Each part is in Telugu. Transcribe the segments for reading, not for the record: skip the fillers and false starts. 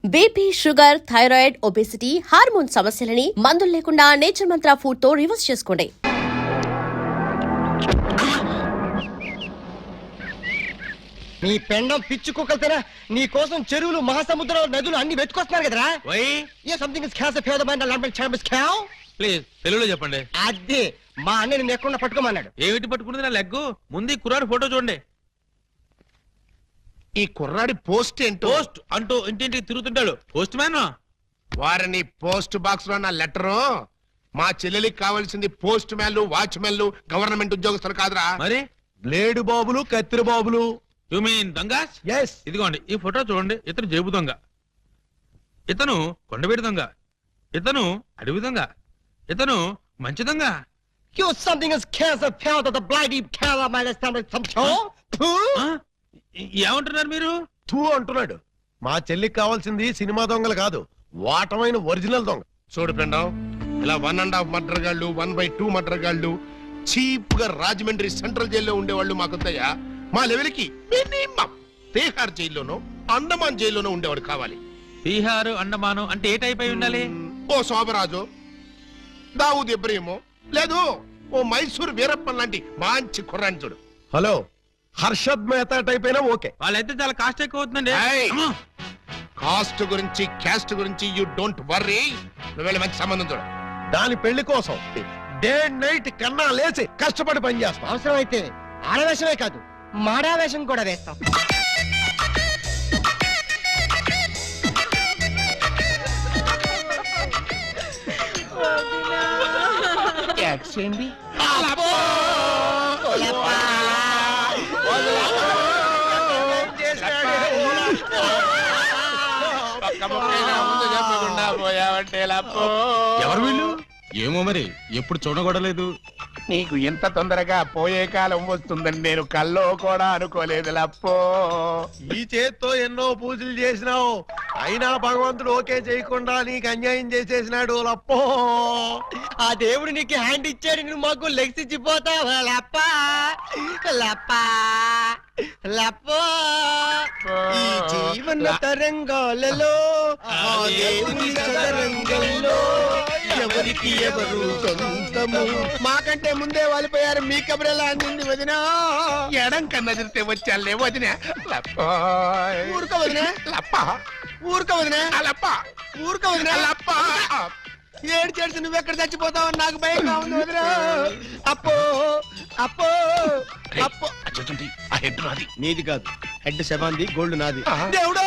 BP, sugar, thyroid, obesity, hormone సమస్యలని మందులు లేకుండా నేచర్ మంత్ర ఫుడ్ తో రివర్స్ చేసుకోండి. నీ పెండం పిచ్చి కుక్కలతేనా నీ కోసం చెరువులు మహాసముద్రాలు నదులు అన్ని వెతుకొస్తున్నారు కదరా. Something is cast fair the mind language chambers cave. Please తెలుగులో చెప్పండి. అదే మా అన్నని నెక్కకుండా పట్టుకోమన్నాడు. ఏమిటి పట్టుకున్నది నా లెగ్గు? ముందు కుర్రాడు ఫోటో చూడండి. ఈ కుర్రాడి పోస్ట్ ఏంటో. పోస్ట్ అంటూ ఇంటింటికి తిరుగుతుంటాడు. Postman. వారిని పోస్ట్ బాక్స్ లో నా లెటరు. మా చెల్లెలికి కావాల్సింది పోస్ట్ మ్యాన్లు, వాచ్మెన్లు, గవర్నమెంట్ ఉద్యోగస్తులు కాదురా. మరి బ్లేడు బాబులు, కత్తిరి బాబులు. యు మీన్ దొంగ? ఎస్. ఇదిగోండి ఈ ఫోటో చూడండి. ఇతను జేబు దొంగ, ఇతను కొండవీడి దొంగ, ఇతను అడవి దొంగ, ఇతను మంచి దొంగ. You something is cast a pound of the bloody cow of my stomach some show. ఏమంటున్నారు మీరు? తూ అంటున్నాడు. మా చెల్లికి కావాల్సింది సినిమా దొంగలు కాదు, వాటమైన ఒరిజినల్ దొంగ. చూడు పెండం, ఇలా 1.5 మర్డర్ గాళ్ళు, 1/2 మర్డర్ గాళ్ళు చీప్ గా రాజమండ్రి సెంట్రల్ జైల్లో ఉండేవాళ్ళు మాకుందయ్యా. మా లెవెల్కి మినిమం తీహార్ జైల్లోనో అండమాన్ జైల్లోనో ఉండేవాడు కావాలి. బీహారు, అండమాను అంటే ఏ టైప్ అయి ఉండాలి? ఓ శోభరాజు, దావూద్ ఇబ్రహీము, లేదు ఓ మైసూర్ వీరప్పన్ లాంటి మంచి కుర్రాన్ని చూడు. హలో, హర్షద్ మెహతా టైప్ అయినా ఓకే. వాళ్ళైతే చాలా కాస్ట్ ఎక్కువ అవుతుందండి. కాస్ట్ గురించి క్యాస్ట్ గురించి యూ డోంట్ వర్రీ. నువ్వు మంచి సంబంధం చూడు. దాని పెళ్లి కోసం డే నైట్ కన్నా లేచి కష్టపడి పని చేస్తాం. అవసరం అయితే ఆడవేషమే కాదు మాడావేషం కూడా వేస్తాం. ఎవరు వీళ్ళు? ఏమో మరి, ఎప్పుడు చూడకూడలేదు. నీకు ఎంత తొందరగా పోయే కాలం వస్తుందని నేను కల్లో కూడా అనుకోలేదు లప్పో. ఈ చేత్తో ఎన్నో పూజలు చేసినావు, అయినా భగవంతుడు ఓకే చేయకుండా నీకు అన్యాయం చేసేసినాడు లప్పో. ఆ దేవుడు నీకు హ్యాండ్ ఇచ్చాడు, నువ్వు మాకు లెగ్స్ ఇచ్చిపోతావా లప్పా లప్పా లప్పో. ఈ జీవన తరంగాలలో ఆ దేవుని చదరంగంలో ఎవరికి ఎవరు సొంతము. మాకంటే ముందే వాలిపోయారు, మీ కబురెలా అందింది వదినా? ఎడం కన్నా తిరితే వచ్చాలే వదిన. ఊరుక వదినా, లప్ప ఊరుక వదినా, లప్ప ఊరుక వదినా. లప్ప. ఏడ్చేసి నువ్వెక్కడ చచ్చిపోతావు నాకు భయంగా ఉంది వదినా. అప్పో అప్పో అప్పో. ఆ హెడ్ నాది. నీది కాదు, హెడ్ శవాంది, గోల్డ్ నాది. దేవుడు,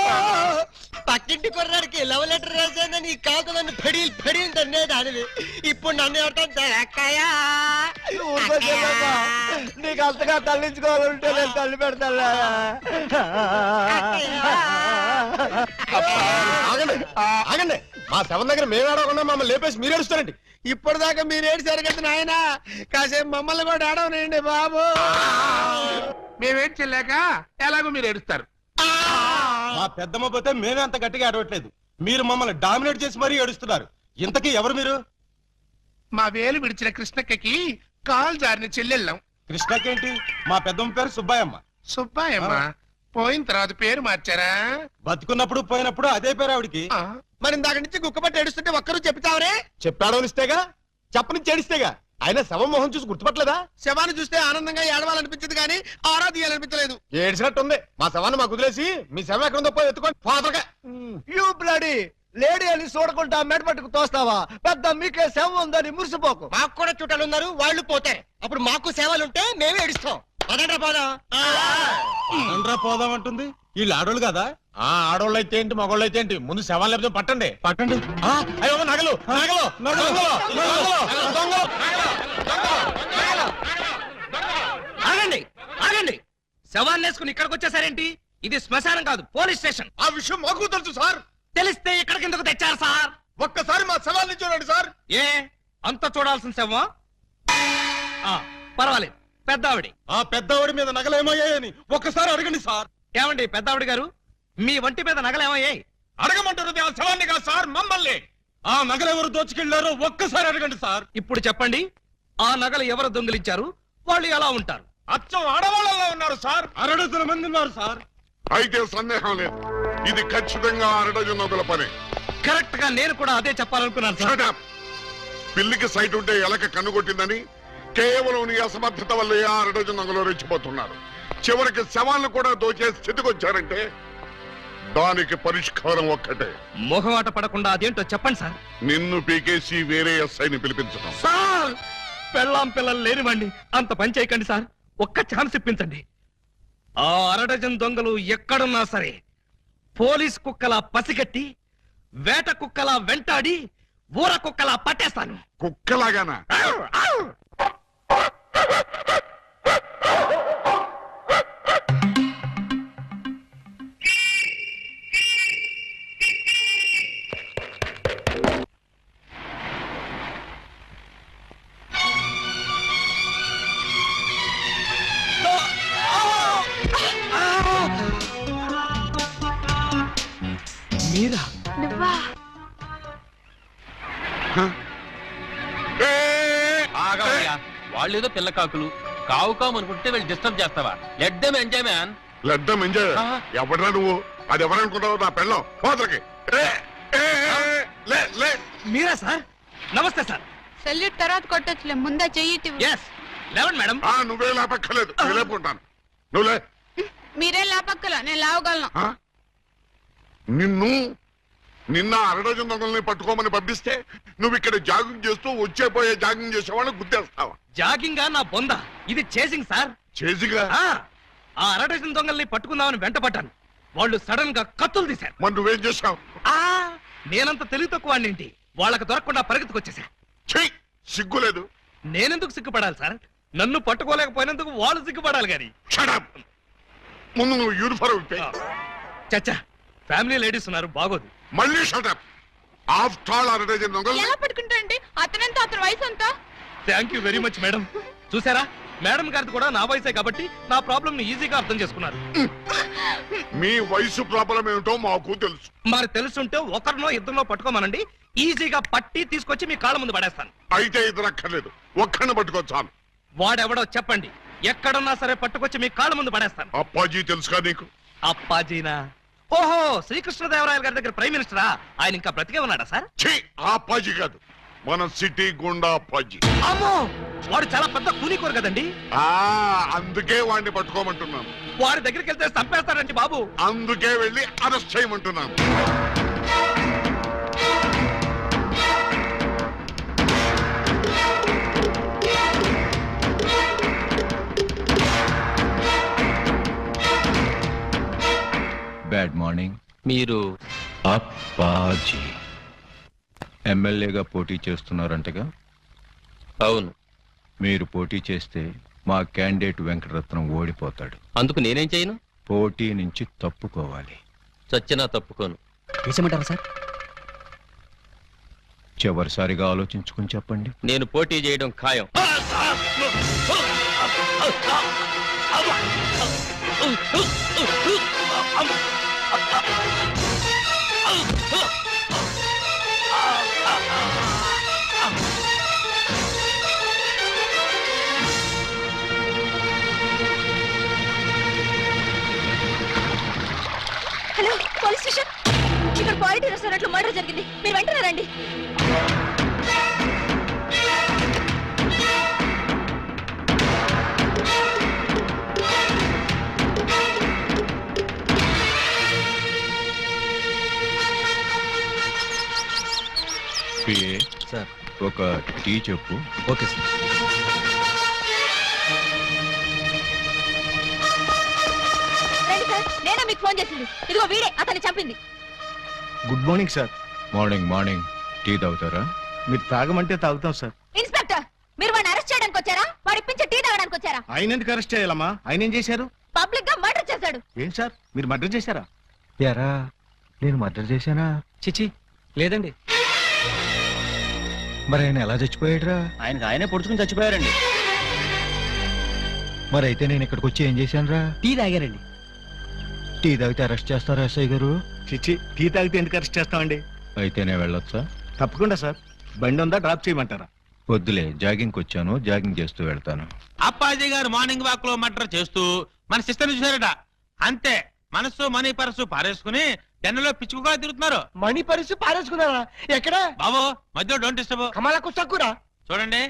పక్కింటి కుర్రాడికి లవ్ లెటర్ రాశాను, నీ కాదు నన్ను ఫెడీల్ ఫెడీల్ తన్నేది అనివి. ఇప్పుడు నన్ను ఎవరితో అక్కయ్యా నీకు అంతగా తల్లించుకోవాలంటే నేను తల్లి పెడతా. ఆగండి, మా శవం దగ్గర మేము ఏడవకుండా మమ్మల్ని లేపేసి మీరు ఏడుస్తారండి. ఇప్పటిదాకా మీరు ఏడిసారు కదా నాయన, కాసేపు మమ్మల్ని కూడా ఏడవనండి బాబు. మేమేం చెల్లాక ఎలాగో మీరు ఏడుస్తారు. మా పెద్దమ్మ పోతే మేమే అంత గట్టిగా ఏడవట్లేదు, మీరు మమ్మల్ని డామినేట్ చేసి మరీ ఏడుస్తున్నారు. ఇంతకీ ఎవరు మీరు? మా వేలు విడిచిన కృష్ణక్కకి కాల్ జారిన చెల్లెళ్ళం. కృష్ణకేంటి? మా పెద్దమ్మ పేరు సుబ్బాయమ్మ. సుబ్బాయమ్మ పోయిన తర్వాత పేరు మార్చారా? బతుకున్నప్పుడు పోయినప్పుడు అదే పేరు ఆవిడికి. మరి ఇందాక నుంచి గుక్కపట్టి ఏడుస్తుంటే ఒక్కరు చెప్తావరే? చెప్పాడో ఇస్తేగా, చెప్పని చేడిస్తేగా. ఆయన శవం మొహం చూసి గుర్తుపట్టలేదా? శవాన్ని చూస్తే ఆనందంగా ఏడవాలనిపించింది కానీ ఆరా తీయాలనిపించలేదు. ఏడ్చినట్టుంది. మా శవాన్ని మాకు వదిలేసి మీ శవం ఎక్కడుందో పోయి ఎత్తుకోండి ఫాదర్గా. యూ బ్లడీ లేడీ అని చూడకుండా మెడపట్టుకు తోస్తావా? పెద్ద మీకే సేవ ఉందని మురిసిపోకు. మాకు కూడా చుట్టాలు ఉన్నారు, వాళ్ళు పోతే అప్పుడు మాకు సేవలుంటే మేమే ఏడుస్తాం. పదండ్రా పోదాం. పోదామంటుంది. వీళ్ళు ఆడోళ్ళు కదా? ఆడోళ్ళు అయితే ఏంటి, మగోళ్ళు అయితే ఏంటి, ముందు శవాలు లేకపోతే పట్టండి పట్టండి. అయ్యో నగలు నగలు నగలు. ఆగండి ఆగండి, శవాన్ని వేసుకుని ఇక్కడికి వచ్చేసారేంటి? ఇది శ్మశానం కాదు, పోలీస్ స్టేషన్. ఆ విషయం మాకు తెలుసు సార్. తెలిస్తే ఇక్కడికి ఎందుకు తెచ్చారు సార్? ఒక్కసారి మా శవాన్ని చూడండి సార్. ఏ అంత చూడాల్సిన శవం? పర్వాలేదు, పెద్దావిడి. ఆ పెద్దవాడి మీద నగలేమయ్యాయని ఒక్కసారి అడగండి సార్. ఏమండి పెద్దావిడి గారు, మీ వంటి మీద నగలేమయ్యాయి? అడగమంటారు ఆ శవాన్ని కాదు సార్, మమ్మల్ని. ఆ నగలెవరు దోచుకెళ్లారో ఒక్కసారి అడగండి సార్. ఇప్పుడు చెప్పండి, ఆ నగలు ఎవరు దొంగిలించారు, వాళ్ళు ఎలా ఉంటారు? అచ్చం ఆడవాళ్ళలో ఉన్నారు సార్. 600 మంది ఉన్నారు సార్. అయితే సందేహం లేదు, ఇది ఖచ్చితంగా 6 డజన్ దొంగల పని. కరెక్ట్ గా నేను కూడా అదే చెప్పాలనుకున్నాను సార్. Shut up! పిల్లికి సైట్ ఉంటే ఎలక కన్నుకొట్టిందని కేవలం నీ అసమర్థత వల్ల 6 డజన్ దొంగలు రెచ్చిపోతున్నారు. చివరికి శవాలను కూడా దోచే స్థితికి వచ్చారంటే దానికి పరిష్కారం ఒక్కటే, మొహమాట పడకుండా అదేంటో చెప్పండి సార్. నిన్ను పీకేసి వేరే ఎస్ఐని పిలిపించడం. సార్ పెళ్ళాం పిల్లలు లేనివ్వండి, అంత పని చేయకండి సార్. ఒక్క ఛాన్స్ ఇప్పించండి. ఆ 6 డజన్ దొంగలు ఎక్కడున్నా సరే పోలీస్ కుక్కలా పసిగట్టి, వేట కుక్కలా వెంటాడి, ఊర కుక్కలా పట్టేస్తాను. కుక్కలాగానా? మీరా? ఆగవయ్యా, వాళ్ళేదో పిల్లకాకులు కావు కావు అనుకుంటే వీళ్ళు డిస్టర్బ్ చేస్తావా? Let them enjoy man. లడ్డం ఎంజాయ్. ఎవడరా నువ్వు? అది ఎవరనుకుంటావు? నా పెళ్ళం పోతలకి. మీరా సార్? నమస్తే సార్. సెల్యూట్ తర్వాత కొట్టొచ్చులే, ముందే చెయ్యి ఎస్ లేవండి మేడం. నువ్వే లేపక్కర్లేదు, నేను లేపుకుంటాను. నువ్వులే. మీరే లాపక్కల, నేను లావగలను. నిన్న 6 డజన్ దొంగల్ని పట్టుకోమని పంపిస్తే నువ్వు ఇక్కడ జాగింగ్ చేస్తూ వచ్చేపోయే జాగింగ్ చేసేవాళ్ళని గుర్తేస్తావా? జాగింగా నా బొంద, ఇది చేసింగ్ సార్. చేసిగా ఆ 6 డజన్ దొంగల్ని పట్టుకుందామని వెంటపడ్డాను. వాళ్ళు సడన్ గా కత్తులు తీశారు. మరి నువ్వేం చేశావు? నేనంత తెలివి తక్కువ వాడినేంటి, వాళ్ళకి దొరకకుండా పరిగెత్తుకొచ్చేసా. సిగ్గులేదు? నేనెందుకు సిగ్గుపడాలి సార్? నన్ను పట్టుకోలేకపోయినందుకు వాళ్ళు సిగ్గుపడాలి గాని. Shut up! ముందు నువ్వు యూనిఫారం ఇప్పే. చచ్చా, ఫ్యామిలీ లేడీస్ ఉన్నారు, బాగోదు. మళ్ళీ షటప్. ఆఫ్టర్ ఆల్ 6 డజన్ దొంగలు. ఎలా పట్టుకుంటారండి? అతనంతా అతని వయసు అంతా. Thank you very much madam. చూసారా, మేడం గారిది కూడా నా వయసే కాబట్టి నా ప్రాబ్లం ని ఈజీగా అర్థం చేసుకున్నారు. మీ వయసు ప్రాబ్లం ఏమిటో మాకు తెలుసు. మరి తెలుసుంటే ఒకరినో ఇద్దరినో పట్టుకోమనండి, ఈజీగా పట్టి తీసుకొచ్చి మీ కాళ్ళ ముందు పడేస్తాను. అయితే ఇద్దరు అక్కర్లేదు, ఒక్కడిని పట్టుకోవచ్చాను. వాడెవడో చెప్పండి, ఎక్కడున్నా సరే పట్టుకొచ్చి మీ కాళ్ళ ముందు పడేస్తాను. అప్పాజీ తెలుసుగా నీకు? అప్పాజీనా? ఓహో, శ్రీకృష్ణదేవరాయల గారి దగ్గర ప్రైమ్ మినిస్టరా? ఆయన ఇంకా బ్రతికే ఉన్నాడా సార్? ఛీ, ఆ అప్పాజీ కాదు, మన సిటీ గుండా అప్పాజీ. అమ్మో, వాడు చాలా పెద్ద కూలీకోరు కదండి. అందుకే వాడిని పట్టుకోమంటున్నాను. వాడి దగ్గరికి వెళ్తే చంపేస్తాడండి బాబు. అందుకే వెళ్ళి అరెస్ట్ చేయమంటున్నాను. Bad morning. మీరు అప్పాజీ ఎమ్మెల్యేగా పోటీ చేస్తున్నారంటగా? అవును. మీరు పోటీ చేస్తే మా క్యాండిడేట్ వెంకటరత్నం ఓడిపోతాడు. అందుకు నేనేం చేయను? పోటీ నుంచి తప్పుకోవాలి. చచ్చినా తప్పుకోను. వేసమంటారా సార్? చివరిసారిగా ఆలోచించుకుని చెప్పండి. నేను పోటీ చేయడం ఖాయం. Hello, police station. ఇక్కడ క్వాలిటీ రెస్టారెంట్ లో మర్డర్ జరిగింది, మీరు వెంటనే రండి. PA sir. ఒక టీ చెప్పు. Okay sir. రండి సార్, నేనే మీకు ఫోన్ చేసింది. ఇదిగో వీడే అతన్ని చంపింది. Good morning sir. Morning morning. Tea తాగుతారా? మీరు తాగమంటే తాగుతాం సార్. ఇన్స్పెక్టర్, మీరు వాడిని అరెస్ట్ చేయడానికి వచ్చారా, వాడి ఇప్పించి టీ తాగడానికి వచ్చారా? ఆయన ఎందుకు అరెస్ట్ చేయాలమ్మా? ఆయన ఏం చేశారు? పబ్లిక్ గా మర్డర్ చేశాడు. ఏం సార్, మీరు మర్డర్ చేశారా? యారా, నేను మర్డర్ చేశానా? చిచి లేదండి. మరి ఆయన ఎలా చచ్చిపోయాడురా? ఆయనకు ఆయనే పొడుచుకుని చచ్చిపోయారండి. మరి అయితే నేను ఇక్కడికి వచ్చి ఏం చేశానురా? టీ తాగారండి. టీ తాగితే అరెస్ట్ చేస్తారా ఎస్ఐ గారు? చిచ్చి, టీ తాగితే ఎందుకు అరెస్ట్ చేస్తామండి? అయితే నేను వెళ్ళొచ్చా? తప్పకుండా సార్. బండి ఉందా, డ్రాప్ చేయమంటారా? వద్దులే, జాగింగ్కి వచ్చాను, జాగింగ్ చేస్తూ వెళ్తాను. అప్పాజీ గారు మార్నింగ్ వాక్ లో మర్డర్ చేస్తూ మన సిస్టర్ చూసారట. అంతే, మనస్సు మనీ పరసు పారేసుకుని డెన్నలో పిచ్చుకుగా తిరుగుతున్నారు. మణి పరిస్థితి పారేసుకున్నారా? ఎక్కడ? బాబు మధ్యలో డోంట్ డిస్టర్బ్. కమలకు సక్కురా. చూడండి,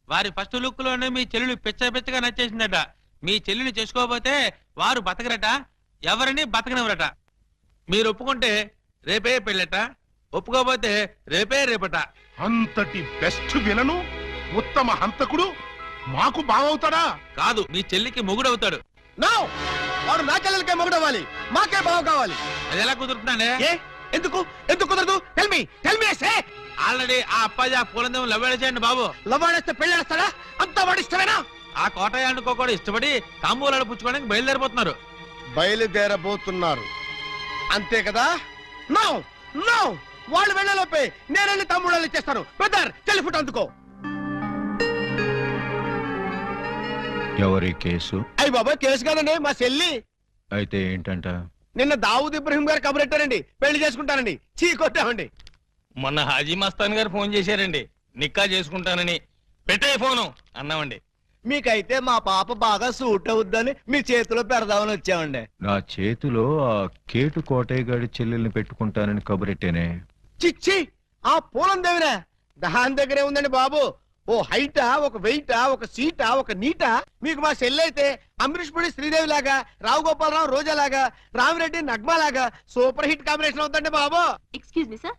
వారి ఫస్ట్ లుక్ లోనే మీ చెల్లెలు పిచ్చగా నచ్చేసిందట. మీ చెల్లిని చేసుకోకపోతే వారు బతకరట, ఎవరిని బతకనివ్వరట. మీరు ఒప్పుకుంటే రేపే పెళ్ళట, ఒప్పుకోకపోతే రేపట. అంతటి బెస్ట్ విలను ఉత్తమ హంతకుడు మాకు బావవుతాడా? కాదు, మీ చెల్లికి మొగుడవుతాడు. నో, వాడు నా చెల్లెలకే మొగుడవ్వాలి, మాకే బావ కావాలి. అది ఎలా కుదురుతున్నానే? ఎందుకు కుదరదు? టెల్ మీ సే. ఆల్రెడీ ఆ అప్పాజీ ఆ పూలందేమో లవ్వేళ చేయండి బాబు. లవ్వాడేస్తే పెళ్ళేస్తాడా? అంతా వాడు ఇష్టమేనా? ఆ కోటయానుకో కూడా ఇష్టపడి తాంబూలాలు పుచ్చుకోవడానికి బయలుదేరిపోతున్నారు. బయలుదేరబోతున్నారు అంతే కదా? నో నో, వాళ్ళు వెళ్ళలోపే నేను వెళ్ళి తమ్ముళ్ళు ఇచ్చేస్తాను. బ్రదర్, టెలిఫోన్ అందుకో. ఎవరి కేసు? అయ్యి బాబా, కేసు కాదండి, మా చెల్లి. అయితే ఏంటంట? నిన్న దావూద్ ఇబ్రహీం గారు కబురెట్టారండి, పెళ్లి చేసుకుంటానండి. చీ కొట్టామండి. మొన్న హాజీ మస్తాన్ గారు ఫోన్ చేశారండి, నిక్కా చేసుకుంటానని. పెట్టే ఫోను అన్నామండి. మీకైతే మా పాప బాగా సూట్ అవుద్దని మీ చేతిలో పెడదామని వచ్చామండి. నా చేతిలో ఆ కేటు కోటయ్య గారి చెల్లెల్ని పెట్టుకుంటానని కబురెట్టేనే. చిచ్చి, ఆ పూలం దేవినా? దాని దగ్గరే ఉందండి బాబు. ఓ హైటా, ఒక వెయిటా, ఒక సీటా, ఒక నీటా. మీకు మా చెల్లి అయితే అమరీష్ పుడి శ్రీదేవి లాగా, రావు గోపాలరావు రోజా లాగా, రామిరెడ్డి నగ్మా లాగా సూపర్ హిట్ కాంబినేషన్ అవుతుందండి బాబు. ఎక్స్క్యూజ్ మీ సార్,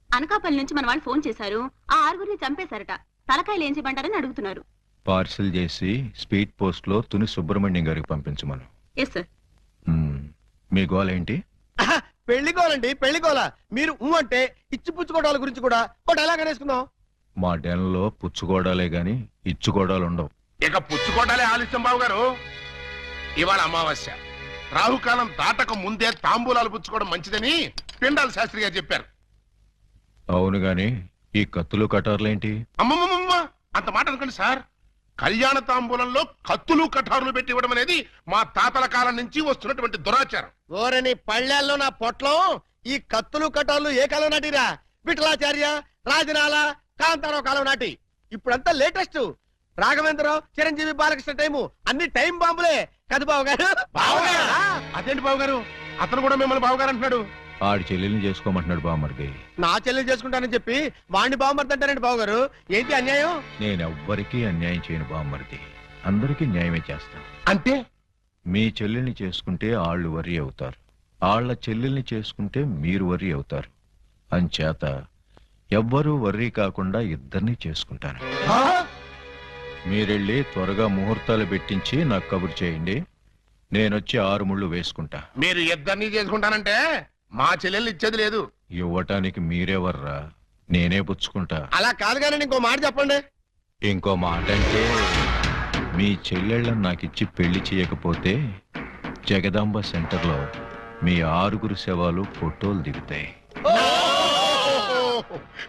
అనకాపల్లి నుంచి మన వాళ్ళు ఫోన్ చేశారు. ఆ ఆరుగురిని చంపేశారట. తలకాయలు ఏం చేయమంటారని అడుగుతున్నారు. పార్సిల్ చేసి స్పీడ్ పోస్ట్ లో తుని సుబ్రహ్మణ్యం గారికి పంపించమను. Yes sir. మీ గోల్ ఏంటి? పెళ్లికోవాలండి, పెళ్లికోవాల. మీరు అంటే ఇచ్చి పుచ్చుకోవడాల గురించి కూడా ఒక డైలాగ్ అనేసుకుందాం. మా డెన్లో పుచ్చుకోవడాలే గాని ఇచ్చుకోవడాలు ఉండవు. ఇక పుచ్చుకోవడాలే ఆలస్యం బాబు గారు. ఇవాళ అమావాస్య, రాహుకాలం దాటక ముందే తాంబూలాలు పుచ్చుకోవడం మంచిదని పిండాల శాస్త్రి గారు చెప్పారు. అవును గాని ఈ కత్తులు కటార్లేంటి? అమ్మమ్మమ్మ, అంత మాట అనుకోండి సార్. కళ్యాణ తాంబూలంలో కత్తులు కఠారులు పెట్టి ఇవ్వడం అనేది మా తాతల కాలం నుంచి వస్తున్నటువంటి దురాచారం. ఓరని పళ్ళెల్లో నా పొట్లం. ఈ కత్తులు కటాలు ఏ కాలం నాటిరా? విఠలాచార్య, రాజనాల, కాంతారావు కాలం నాటి. ఇప్పుడంతా లేటెస్ట్. రాఘవేంద్రరావు, చిరంజీవి, బాలకృష్ణ టైము అన్ని టైం బాంబులే కదా బాబు గారు? అదేంటి బాబు గారు, అతను కూడా మిమ్మల్ని బావగారు అంటున్నాడు. ఆడి చెల్లెల్ని చేసుకోమంటున్నాడు బామ్మర్ది. నా చెల్లి చేసుకుంటానని చెప్పి వాణ్ణి బాగుమర్దంటారండి బాబు గారు. ఏంటి అన్యాయం? నేనెవ్వరికీ అన్యాయం చేయను బామ్మర్ది, అందరికీ న్యాయమే చేస్తాను. అంటే మీ చెల్లెల్ని చేసుకుంటే ఆళ్ళు వర్రీ అవుతారు, ఆళ్ల చెల్లెల్ని చేసుకుంటే మీరు వర్రీ అవుతారు. అంచేత ఎవ్వరూ వర్రీ కాకుండా ఇద్దరిని చేసుకుంటాను. మీరెళ్ళి త్వరగా ముహూర్తాలు పెట్టించి నాకు కబురు చేయండి. నేనొచ్చి 6 ముళ్ళు వేసుకుంటా. మీరు ఇద్దరిని చేసుకుంటానంటే మా చెల్లెల్ని ఇచ్చేది లేదు. ఇవ్వటానికి మీరెవర్రా, నేనే పుచ్చుకుంటా. అలా కాదు కానీ ఇంకో మాట చెప్పండి. ఇంకో మాట అంటే మీ చెల్లెళ్ళని నాకిచ్చి పెళ్లి చేయకపోతే జగదాంబ సెంటర్లో మీ 6 శవాలు ఫోటోలు దిగుతాయి.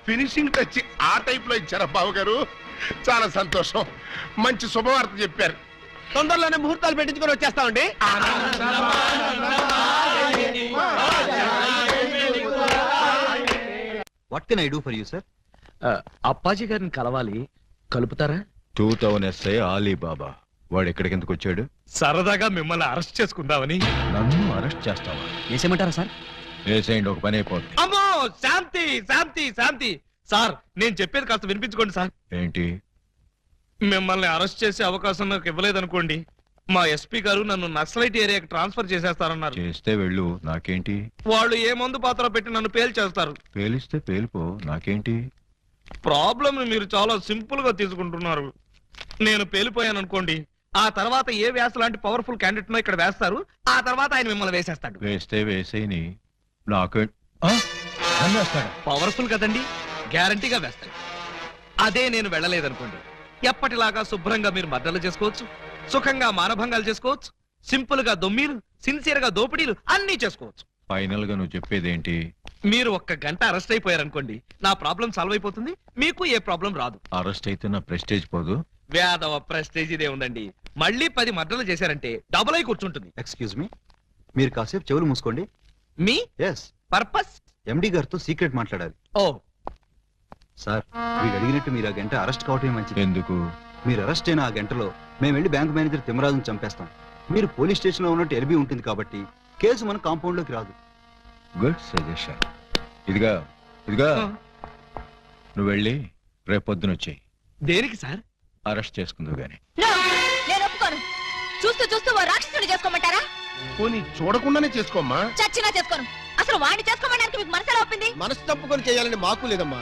ఫినిషింగ్ టచ్ ఆ టైప్ లో ఇచ్చారా బాబు గారు? చాలా సంతోషం, మంచి శుభవార్త చెప్పారు. తొందరలోనే ముహూర్తాలు పెట్టించుకొని వచ్చేస్తామండి. What can I do for you sir? Appaji గారిని కలవాలి, కలుపుతారా? 2000 SI ఆలీబాబా వాడు ఎక్కడికెందుకు వచ్చాడు? సరదాగా మిమ్మల్ని అరెస్ట్ చేసుకుందామని. నన్ను అరెస్ట్ చేస్తావా? వేసేయమంటారా సార్? వేసేయండి, ఒక పని అయిపోద్ది. అమ్మో, శాంతి శాంతి శాంతి. సార్, నేను చెప్పేది కాస్త వినిపించుకోండి సార్. ఏంటి? మిమ్మల్ని అరెస్ట్ చేసే అవకాశం నాకు ఇవ్వలేదనుకోండి, మా ఎస్పీ గారు నన్ను నక్సలైట్ ఏరియాకి ట్రాన్స్ఫర్ చేసేస్తారన్నారు. చేస్తే వెళ్ళు, నాకేంటి? వాళ్ళు ఏ మందు పాత్ర పెట్టి నన్ను పేల్చేస్తారు. పేలిస్తే పేలిపో, నాకేంటి? ప్రాబ్లం మీరు చాలా సింపుల్ గా తీసుకుంటున్నారు. నేను పేలిపోయాను అనుకోండి, ఆ తర్వాత ఏ వ్యాస లాంటి పవర్ఫుల్ క్యాండిడేట్ నో ఇక్కడ వేస్తారు, ఆ తర్వాత ఆయన మిమ్మల్ని వేసేస్తాడు. వేస్తే వేసేయని, నాకే పవర్ఫుల్ కదండి, గ్యారంటీగా వేస్తాడు. అదే నేను వెళ్ళలేదనుకోండి, ఎప్పటిలాగా శుభ్రంగా మీరు మర్డర్లు చేసుకోవచ్చు, సుఖంగా మానభంగాలు చేసుకోవచ్చు, సింపుల్ గా దొమ్మీలు, సిన్సియర్ గా దోపిడీలు అన్ని చేసుకోవచ్చు. ఫైనల్ గా నువ్వు చెప్పేదేంటి? మీరు 1 గంట అరెస్ట్ అయిపోయారనుకోండి, నా ప్రాబ్లం సాల్వ్ అయిపోతుంది, మీకు ఏ ప్రాబ్లం రాదు. అరెస్ట్ అయితే నా ప్రెస్టేజ్ పోదు? వేదవ ప్రెస్టేజ్ ఇదే ఉందండి. మళ్ళీ 10 మర్డర్లు చేశారంటే డబుల్ అయి కూర్చుంటుంది. ఎక్స్క్యూజ్ మీ, మీరు కాసేపు చెవులు మూసుకోండి. Me yes, purpose? ఎండి గారితో సీక్రెట్ మాట్లాడాలి. ఓ సార్, మీరు అడిగినట్టు మీరు ఆ గంట అరెస్ట్ కావటమే మంచిది. ఎందుకు? మీరు అరెస్ట్ అయిన ఆ గంటలో మేము వెళ్ళి బ్యాంక్ మేనేజర్ తిమ్మరాజును చంపేస్తాం. మీరు పోలీస్ స్టేషన్ లో ఉన్నట్టు ఎల్బీ ఉంటుంది కాబట్టి కేసు మన కాంపౌండ్ లోకి రాదు. Good suggestion. ఇదిగా ఇదిగా నువ్వు వెళ్ళి రేపొద్దున వచ్చేయి. దేనికి సార్? అరెస్ట్ చేసుకుందువు గాని. నేను ఒప్పుకోను. చూస్తూ చూస్తూ ఓ రాక్షసుని చేసుకోమంటారా? పోనీ చూడకుండానే చేసుకోమ్మా. చచ్చినా చేసుకోను. అసలు వాడిని చేసుకోమడానికి మీకు మనసులో ఒప్పింది? మనసు తప్పుకొని చేయాలని మాకు లేదమ్మా,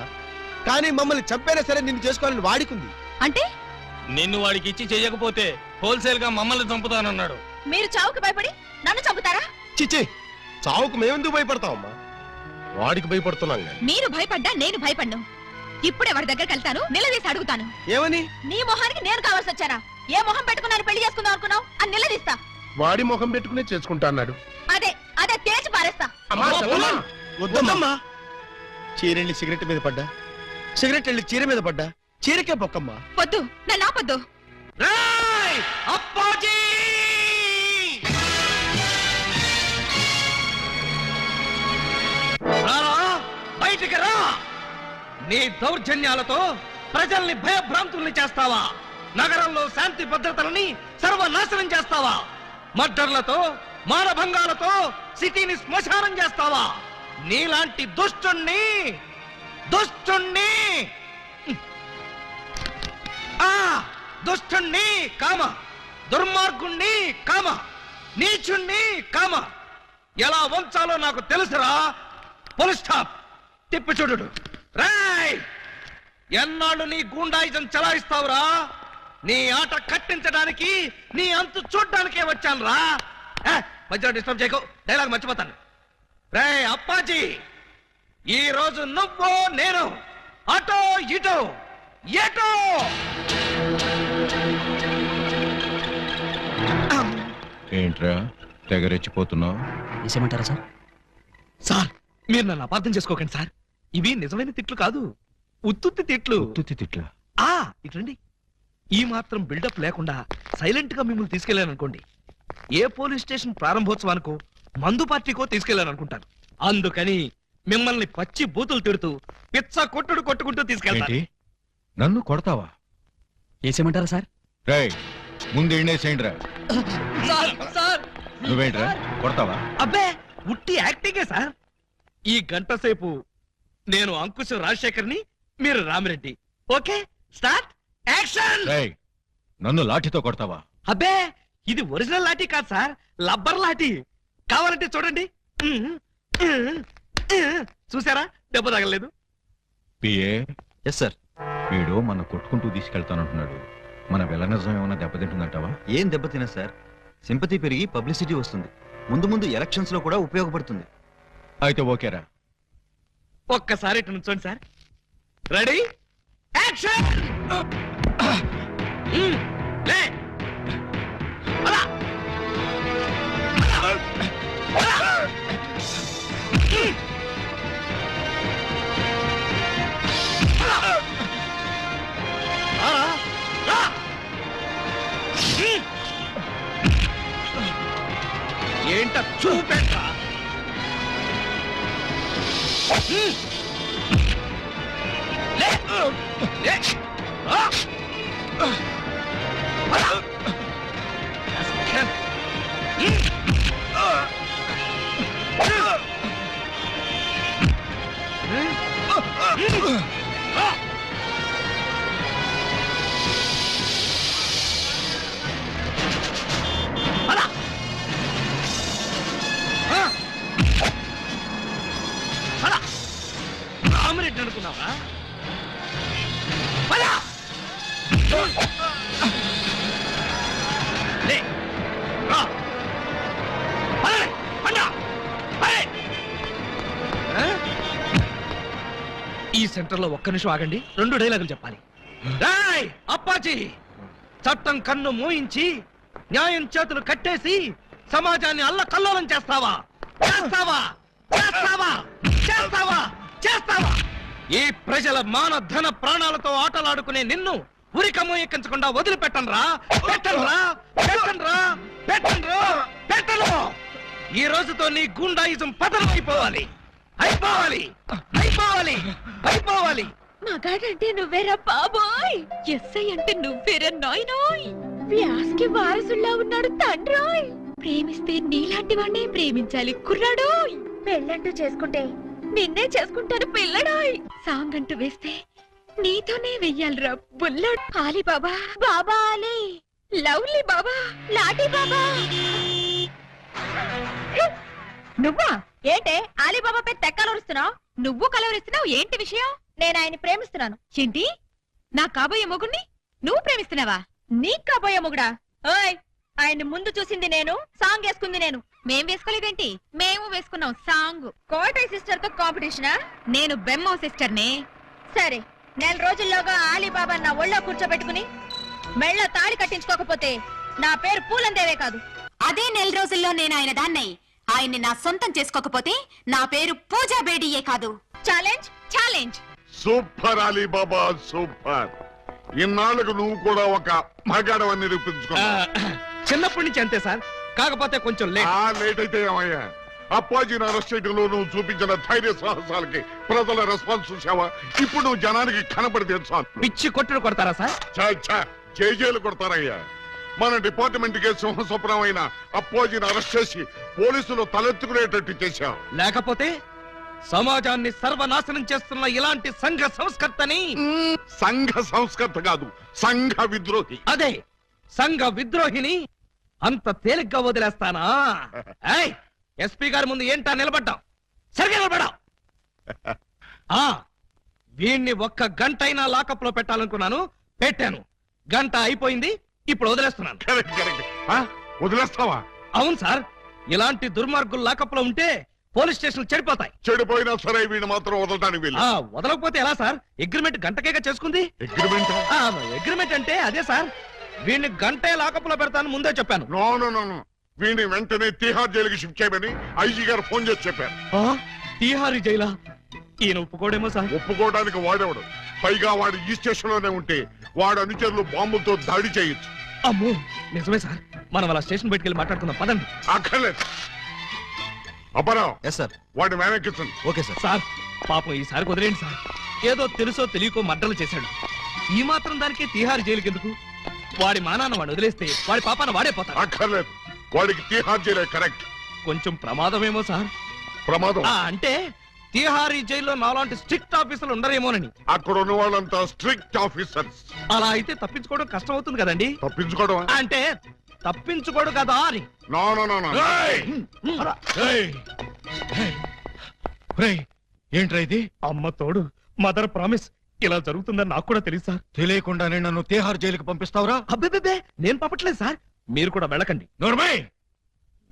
కానీ మమ్మల్ని చంపైనా సరే నిన్ను చేసుకోవాలని వాడికుంది. అంటే నిన్ను వాడికి ఇచ్చి చెయ్యకపోతే హోల్సేల్ గా మమ్మల్ని చంపుతానన్నాడు. మీరు చావుకు భయపడి నన్ను చంపుతారా? చిచ్చి, చావుకు మేమెందుకు భయపడతామమ్మా? వాడికి భయపడుతున్నాం గాని. మీరు భయపడ్డా నేను భయపడ్ను. ఇప్పుడే వాడి దగ్గరికి వెళ్తాను, నిలదీసి అడుగుతాను. ఏమని? నీ మొహానికి నేను కావాల్సి వచ్చానా? ఏ మొహం పెట్టుకున్నాను పెళ్లి చేసుకుందాం అనుకున్నావు అని నిలదీస్తా. వాడి ముఖం పెట్టుకునే చేసుకుంటా అన్నాడు. అదే అదే తేల్చి పారేస్తా. అమ్మా, చెల్లమ్మా. వద్దమ్మా. చీరెళ్ళి సిగరెట్ మీద పడ్డా, సిగరెట్ వెళ్ళి చీర మీద పడ్డా, చీరకే పొక్కమ్మా. వద్దు, నన్ను ఆపొద్దు. రేయ్! అప్పాజీ! రారా, బయటికి రా. నీ దౌర్జన్యాలతో ప్రజల్ని భయభ్రాంతుల్ని చేస్తావా? నగరంలో శాంతి భద్రతలని సర్వనాశనం చేస్తావా? మర్డర్లతో మానభంగాలతో సిటీని శ్మశానం చేస్తావా? నీలాంటి దుష్టుణ్ణి దుష్టుణ్ణి కామ, దుర్మార్గుణ్ణి కామ, నీచుణ్ణి కామ ఎలా వంచాలో నాకు తెలుసురా. Full stop. తిప్పి చూడు. రాయ్, ఎన్నాళ్ళు నీ గూండాయిజం చలాయిస్తావురా? నీ ఆట కట్టించడానికి, నీ అంతు చూడ్డానికే వచ్చాను రా. మధ్యలో డిస్టర్బ్ చేయకు, డైలాగ్ మర్చిపోతాను. రే అప్పాజీ, ఈ రోజు నువ్వు నేను అటో ఇటో ఎటో. ఏంట్రా తెగరెచ్చిపోతున్నావు? వేసేమంటారా సార్? సార్, మీరు నన్ను అపార్థం చేసుకోకండి సార్. ఇవి నిజమైన తిట్లు కాదు, ఉత్తుత్తి తిట్లు. ఉత్తుత్తి తిట్లా? ఇట్లండి. ఈ మాత్రం బిల్డప్ లేకుండా సైలెంట్ గా మిమ్మల్ని తీసుకెళ్లాను అనుకోండి, ఏ పోలీస్ స్టేషన్ ప్రారంభోత్సవానికో మందు పార్టీకో తీసుకెళ్లాను అనుకుంటాను. అందుకని మిమ్మల్ని పచ్చి బూతులు తిడుతూ పిచ్చ కొట్టుడు కొట్టుకుంటూ తీసుకెళ్తాను. ఏంటి? నన్ను కొడతావా? వేసేమంటారా సార్? రేయ్, ముందు ఎండేసేయండిరా. సార్ నువ్వేంట్రా కొడతావా? అబ్బే, ఉట్టి యాక్టింగే సార్. ఈ గంట సేపు నేను అంకుశ్ రాజశేఖర్ని, మీరు రామిరెడ్డి. Okay, start action. రేయ్, నన్ను లాఠీతో కొడతావా? అబ్బే, ఇది ఒరిజినల్ లాఠీ కాదు సార్, లబ్బర్ లాఠీ. కావాలంటే చూడండి. చూసారా, దెబ్బ తగలేదు. PA, yes sir. వీడు మన కొట్టుకుంటూ తీసుకెళ్తానంటున్నాడు. మన వెలనిజం ఏమైనా దెబ్బతింటుందంటావా? ఏం దెబ్బతినా సార్, సింపతి పెరిగి పబ్లిసిటీ వస్తుంది. ముందు ముందు ఎలక్షన్స్ లో కూడా ఉపయోగపడుతుంది. అయితే ఓకేరా. ఒక్కసారి ఇటు నుంచోండి సార్. Ready action. లే, అలా. అలా. అలా. రా. రా. ఏంట చూపెట్ట. లే. లే. రా. రామిరెడ్డి అనుకున్నావా? లే. రా. ఈ సెంటర్ లో ఒక్క నిమిషం ఆగండి, 2 డైలాగులు చెప్పాలి. రేయ్ అప్పాజీ, చట్టం కన్ను మూయించి న్యాయం చేతులు కట్టేసి సమాజాన్ని అల్లకల్లోలం చేస్తావా? చేస్తావా? చేస్తావా? చేస్తావా? చేస్తావా? ఈ ప్రజల మాన ధన ప్రాణాలతో ఆటలాడుకునే నిన్ను ఉరికమ్మ ఎక్కించకుండా వదిలిపెట్టనురా. పెట్టనురా. పెట్టనురా. పెట్టనురా. పెట్టను. ఈ రోజుతో నీ గుండాయిజం పతనం అయిపోవాలి. అయిపోవాలి. అయిపోవాలి. అయిపోవాలి. మగాడంటే నువ్వేరా బాబోయ్, ఎస్ఐ అంటే నువ్వేరా నాయనోయ్, వ్యాస్కి వారసుల్లా ఉన్నాడు తండ్రోయ్. ప్రేమిస్తే నీలాంటి వాడినే ప్రేమించాలి కుర్రాడోయ్. పెళ్ళంటూ చేసుకుంటే నిన్నే చేసుకుంటాను పిల్లడోయ్. సాంగ్ అంటూ వేస్తే నీతోనే వెయ్యాలిరా బుల్లడ్. ఆలీ బాబా, బాబా ఆలీ, లవ్లీ బాబా, లాటీ బాబా. నువ్వా ఏంటే ఆలీబాబా పేరు తెక్కలరుస్తున్నావు? నువ్వు కలవరిస్తున్నావు ఏంటి విషయం? నేను ఆయన్ని ప్రేమిస్తున్నాను. ఏంటి? నా కాబోయే మొగుణ్ణి నువ్వు ప్రేమిస్తున్నావా? నీ కాబోయే మొగుడా? ఓయ్, ఆయన ముందు చూసింది నేను, సాంగ్ వేసుకుంది నేను. మేం వేసుకోలేదేంటి? మేము వేసుకున్నాం సాంగ్. కోటై సిస్టర్ తో కాంపిటీషనా? నేను బెమ్మో సిస్టర్ నే. సరే, నెల రోజుల్లోగా ఆలీబాబా నా ఒళ్ళో కూర్చోబెట్టుకుని మెళ్ళ తాళి కట్టించుకోకపోతే నా పేరు పూలందేవే కాదు. అదే నెల రోజుల్లో నేను ఆయన దాన్నై ఆయన్ని నా సొంతం చేసుకోకపోతే నా పేరు పూజా బేడియే కాదు. Challenge challenge. Super Alibaba super. ఇన్నాళ్ళకు నువ్వు కూడా ఒక మగాడవని నిరూపించుకున్నా. చిన్నప్పటి నుంచి అంతే సార్, కాకపోతే కొంచెం లేట్ అయితే ఏమయ్యా? అప్పాజీని అరెస్ట్ చేయడంలో నువ్వు చూపించిన ధైర్య సాహసాలకి ప్రజల రెస్పాన్స్ చూసావా? ఇప్పుడు నువ్వు జనానికి కనపడితే చాలు. పిచ్చి కొట్టుడు కొడతారా సార్? జైలు కొడతారయ్యా. మన డిపార్ట్మెంట్ కే సింహస్వప్నం అయిన అప్పాజీని అరెస్ట్ చేసి పోలీసులు తలెత్తుకునేటట్టు చేశావు. లేకపోతే సమాజాన్ని సర్వనాశనం చేస్తున్న ఇలాంటి సంఘ సంస్కర్తని. సంఘ సంస్కర్త కాదు, సంఘ విద్రోహి. అదే సంఘ విద్రోహిని అంత తేలిగ్గా వదిలేస్తానా? ఎస్పీ గారి ముందు ఏంటా నిలబడ్డాం? సరిగ్గా నిలబడ్డాం. వీణ్ణి ఒక్క గంట అయినా లాకప్ లో పెట్టాలనుకున్నాను, పెట్టాను. గంట అయిపోయింది, ఇప్పుడు వదిలేస్తున్నాను. వదిలేస్తావా? అవును సార్, ఇలాంటి దుర్మార్గులు లాకప్ లో ఉంటే పోలీస్ స్టేషన్ చెడిపోతాయి. చెడిపోయినా సరే వీడిని మాత్రం వదలటానికి వీలు. వదలకపోతే ఎలా సార్? అగ్రిమెంట్ గంటకేగా చేసుకుంది. అగ్రిమెంట్ అంటే అదే సార్. వీడిని గంటే లాకప్ లో పెడతాను ముందే చెప్పాను. నో, వీడిని వెంటనే తీహార్ జైలుకి షిఫ్ట్ చేయమని ఐజీ గారు ఫోన్ చేసి చెప్పారు. తీహారీ జైలా? ఈయన ఒప్పుకోడేమో సార్. ఒప్పుకోవడానికి వాడేవాడు. పైగా వాడు ఈ స్టేషన్ లోనే ఉంటే వాడు అనుచరులు బాంబులతో దాడి చేయొచ్చు. అమ్మో, నిజమే సార్. మనం అలా స్టేషన్ బయటికి వెళ్ళి మాట్లాడుకుందాం పదండి. అక్కర్లేదు. అబ్బారావు, వాడి మేనకించండి. Okay sir. సార్, పాపం ఈసారి వదిలేండి సార్. ఏదో తెలుసో తెలియకో మర్డర్లు చేశాడు. ఈ మాత్రం దానికి తీహార్ జైలుకి ఎందుకు? వాడి మానాన్న వాడు వదిలేస్తే వాడి పాపాన వాడే పోతాడు. అక్కర్లేదు, వాడికి తీహార్ జైలే కరెక్ట్. కొంచెం ప్రమాదమేమో సార్. ప్రమాదం అంటే తీహారీ జైల్లో నాలాంటి స్ట్రిక్ట్ ఆఫీసర్లు ఉండరేమోనని. అక్కడ ఉన్న వాళ్ళంతా స్ట్రిక్ట్ ఆఫీసర్స్. అలా అయితే తప్పించుకోవడం కష్టం అవుతుంది కదండి. తప్పించుకోవడం అంటే తప్పించుకోడు కదా అని. ఏంట్రా ఇది? అమ్మ తోడు, మదర్ ప్రామిస్. ఇలా జరుగుతుందని నాకు కూడా తెలుసు సార్. తెలియకుండానే నన్ను తీహార్ జైలుకి పంపిస్తావురా? అబ్బే, నేను పంపట్లేదు సార్. మీరు కూడా వెళ్ళకండి. నోర్మై,